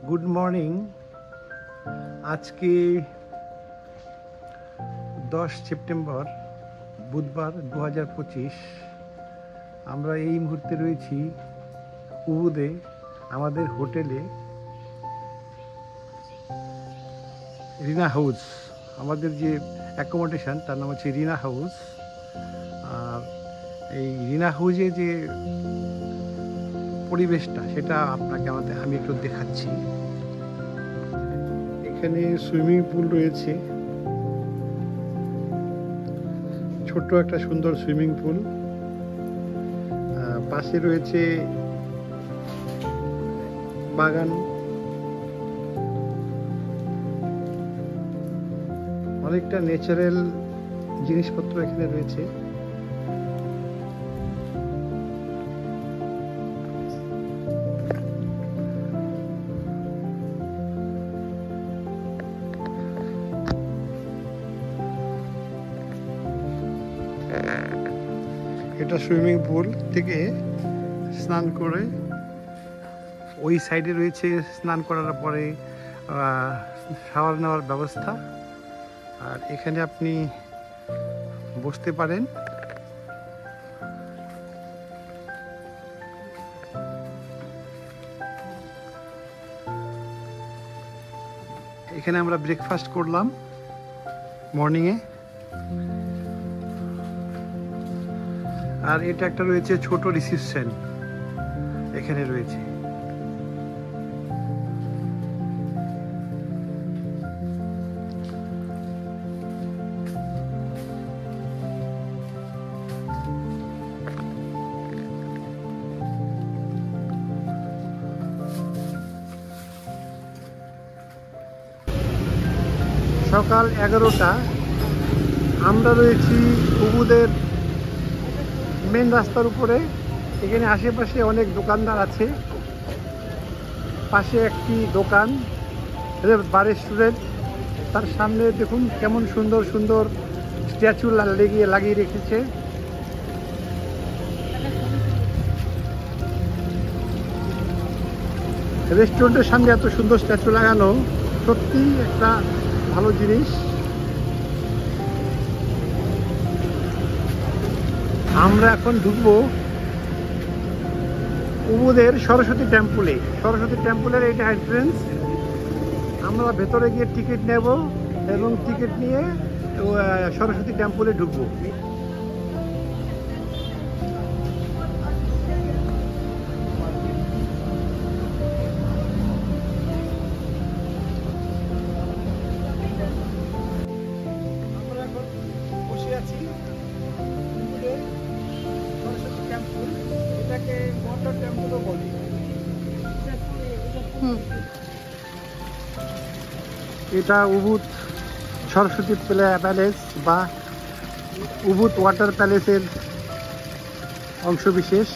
Good morning. আজকে 10 September বুধবার 2025। আমরা এই মুহূর্তে রয়েছি উবুদে আমাদের হোটেলে, রিনা হাউস। আমাদের যে অ্যাকোমোডেশন তার নাম হচ্ছে রিনা হাউস। আর এই রিনা হাউসে যে পরিবেশটা সেটা আপনাকে আমি একটু দেখাচ্ছি। এখানে সুইমিং পুল রয়েছে, ছোট্ট একটা সুন্দর সুইমিং পুল। পাশে রয়েছে বাগান, অনেকটা ন্যাচারাল জিনিসপত্র এখানে রয়েছে। এটা সুইমিং পুল থেকে স্নান করে ওই সাইডে রয়েছে স্নান করার পরে শাওয়ার নেওয়ার ব্যবস্থা। আর এখানে আপনি বসতে পারেন। এখানে আমরা ব্রেকফাস্ট করলাম মর্নিংয়ে। আর এটা একটা রয়েছে ছোট রিসেপশন এখানে রয়েছে। সকাল 11টা। আমরা রয়েছি উবুদের মেন রাস্তার উপরে। এখানে আশেপাশে অনেক দোকানদার আছে। পাশে একটি দোকান, বার রেস্টুরেন্ট। তার সামনে দেখুন কেমন সুন্দর সুন্দর স্ট্যাচু লাগিয়ে রেখেছে। রেস্টুরেন্টের সামনে এত সুন্দর স্ট্যাচু লাগানো সত্যি একটা ভালো জিনিস। আমরা এখন ঢুকবো উবুদের সরস্বতী টেম্পলে। সরস্বতী টেম্পলের এটা এন্ট্রেন্স। আমরা ভেতরে গিয়ে টিকিট নেব এবং টিকিট নিয়ে সরস্বতী টেম্পলে ঢুকবো। আমরা এখন বসে আছি সরস্বতী টেম্পল। এটাকে ওয়াটার টেম্পলও বলে। এটা উবুদ সরস্বতী প্যালেস বা উবুদ ওয়াটার প্যালেসের অংশবিশেষ।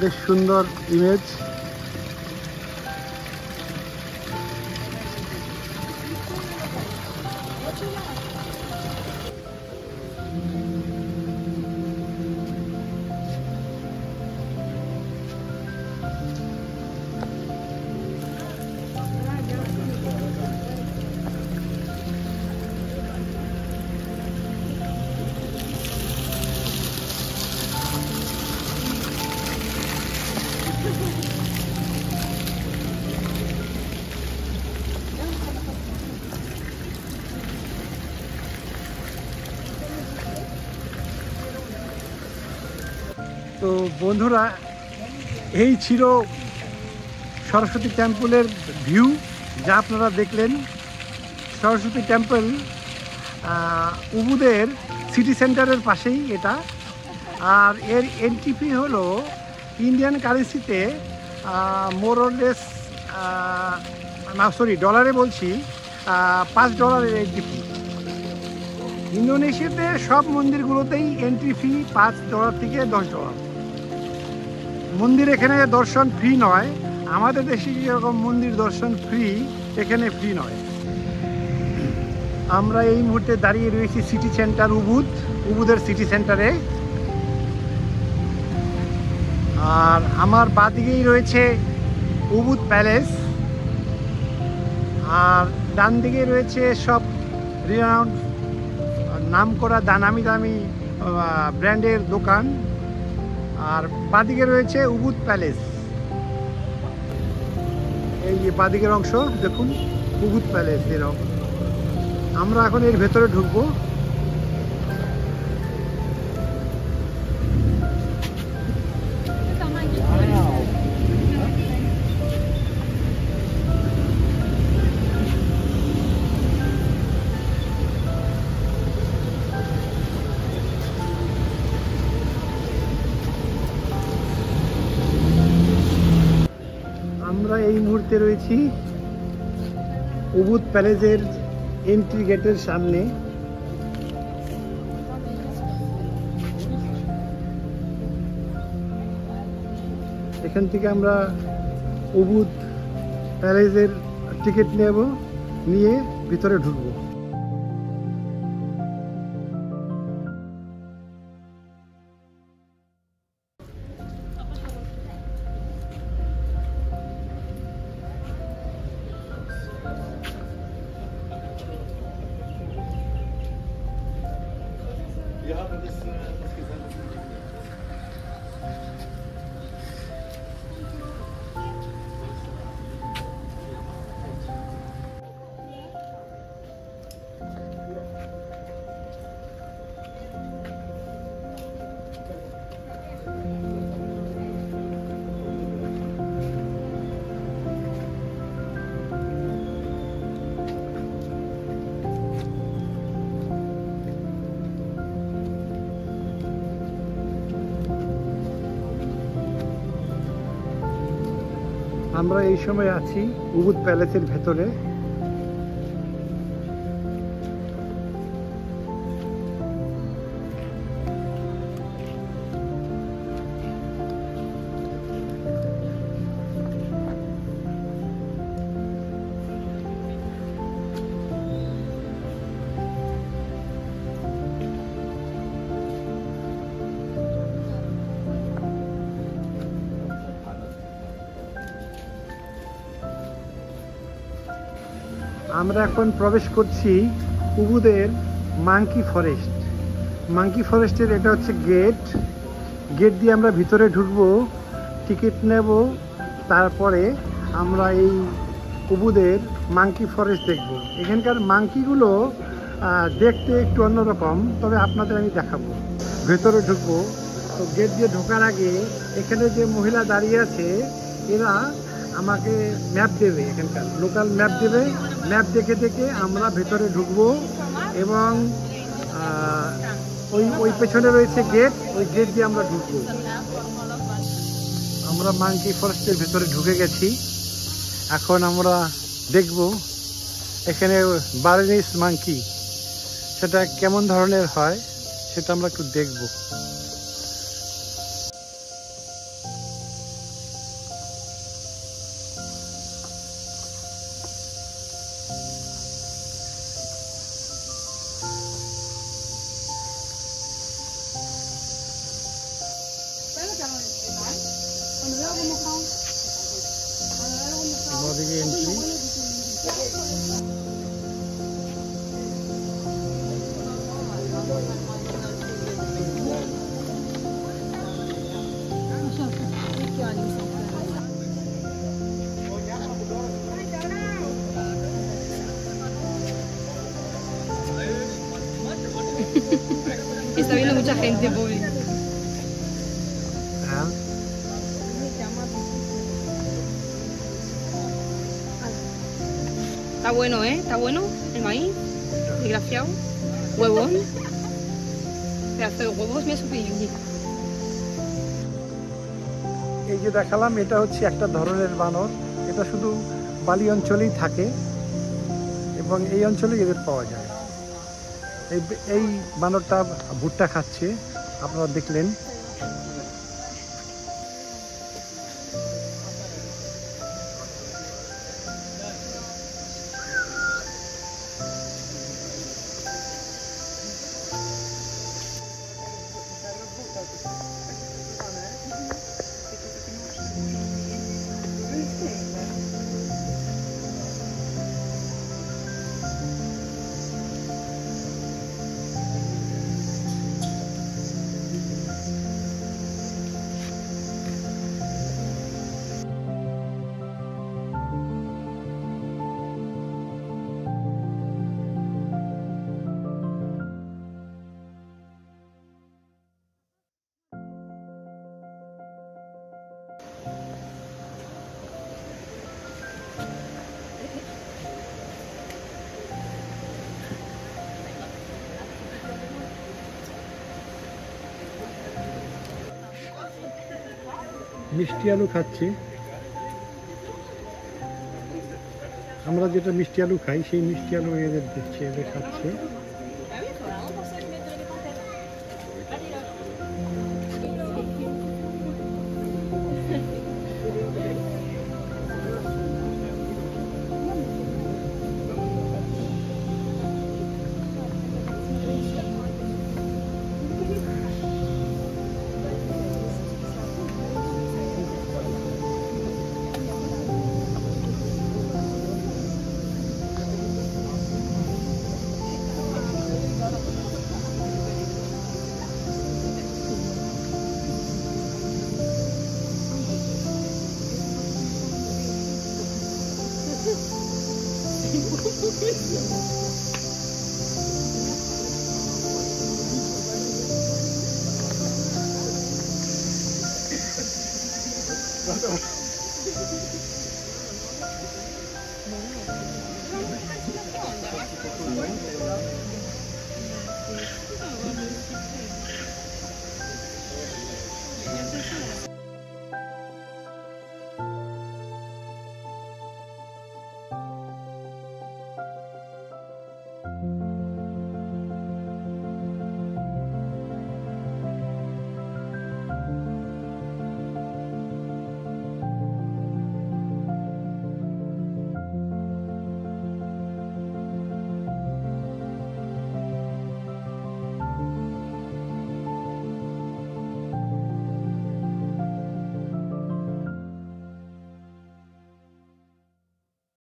বেশ সুন্দর ইমেজ। তো বন্ধুরা, এই ছিল সরস্বতী টেম্পলের ভিউ যা আপনারা দেখলেন। সরস্বতী টেম্পল উবুদের সিটি সেন্টারের পাশেই এটা। আর এর এন্ট্রি ফি হলো ইন্ডিয়ান কারেন্সিতে মোরলেস, ডলারে বলছি, $5 এন্ট্রি ফি। ইন্দোনেশিয়াতে সব মন্দিরগুলোতেই এন্ট্রি ফি $5 থেকে $10। মন্দির এখানে দর্শন ফ্রি নয়। আমাদের দেশে যেরকম মন্দির দর্শন ফ্রি, এখানে ফ্রি নয়। আমরা এই মুহূর্তে দাঁড়িয়ে রয়েছি সিটি সেন্টার উবুদের সিটি সেন্টারে। আর আমার বাদিকেই রয়েছে উবুদ প্যালেস। আর ডান দিকে রয়েছে সব রিনাউন্ড নাম করা দামি দামি ব্র্যান্ডের দোকান। আর বাদিকে রয়েছে উবুদ প্যালেস। এই যে বাদিকের অংশ দেখুন, উবুদ প্যালেস এরকম। আমরা এখন এর ভেতরে ঢুকবো। আমরা এই মুহূর্তে রয়েছি উবুদ প্যালেসের এন্ট্রি গেটের সামনে। এখান থেকে আমরা উবুদ প্যালেসের টিকিট নেব, নিয়ে ভিতরে ঢুকবো। আমরা এই সময় আছি উবুদ প্যালেসের ভেতরে। আমরা এখন প্রবেশ করছি উবুদের মাঙ্কি ফরেস্ট। মাঙ্কি ফরেস্টের এটা হচ্ছে গেট। গেট দিয়ে আমরা ভিতরে ঢুকবো, টিকিট নেব, তারপরে আমরা এই উবুদের মাঙ্কি ফরেস্ট দেখব। এখানকার মাঙ্কিগুলো দেখতে একটু অন্যরকম, তবে আপনাদের আমি দেখাবো। ভেতরে ঢুকবো তো গেট দিয়ে ঢোকার আগে এখানে যে মহিলা দাঁড়িয়ে আছে এরা আমাকে ম্যাপ দেবে, এখানকার লোকাল ম্যাপ দেবে। ম্যাপ দেখে দেখে আমরা ভেতরে ঢুকবো এবং ওই পেছনে রয়েছে গেট, ওই গেট দিয়ে আমরা ঢুকবো। আমরা মাঙ্কি ফরেস্টের ভেতরে ঢুকে গেছি। এখন আমরা দেখব এখানে বার্মিজ মাঙ্কি সেটা কেমন ধরনের হয় সেটা আমরা একটু দেখব। Está viendo mucha gente, pobre. Está bueno, ¿eh? Está bueno el maíz. Desgraciado. Huevón. Pedazo de huevos me ha subido. এই যে দেখালাম এটা হচ্ছে একটা ধরনের বানর। এটা শুধু বালি অঞ্চলেই থাকে এবং এই অঞ্চলে এদের পাওয়া যায়। এই বানরটা ভুট্টা খাচ্ছে, আপনারা দেখলেন। মিষ্টি আলু খাচ্ছে। আমরা যেটা মিষ্টি আলু খাই সেই মিষ্টি আলু এদের দিচ্ছে, এদের খাচ্ছে।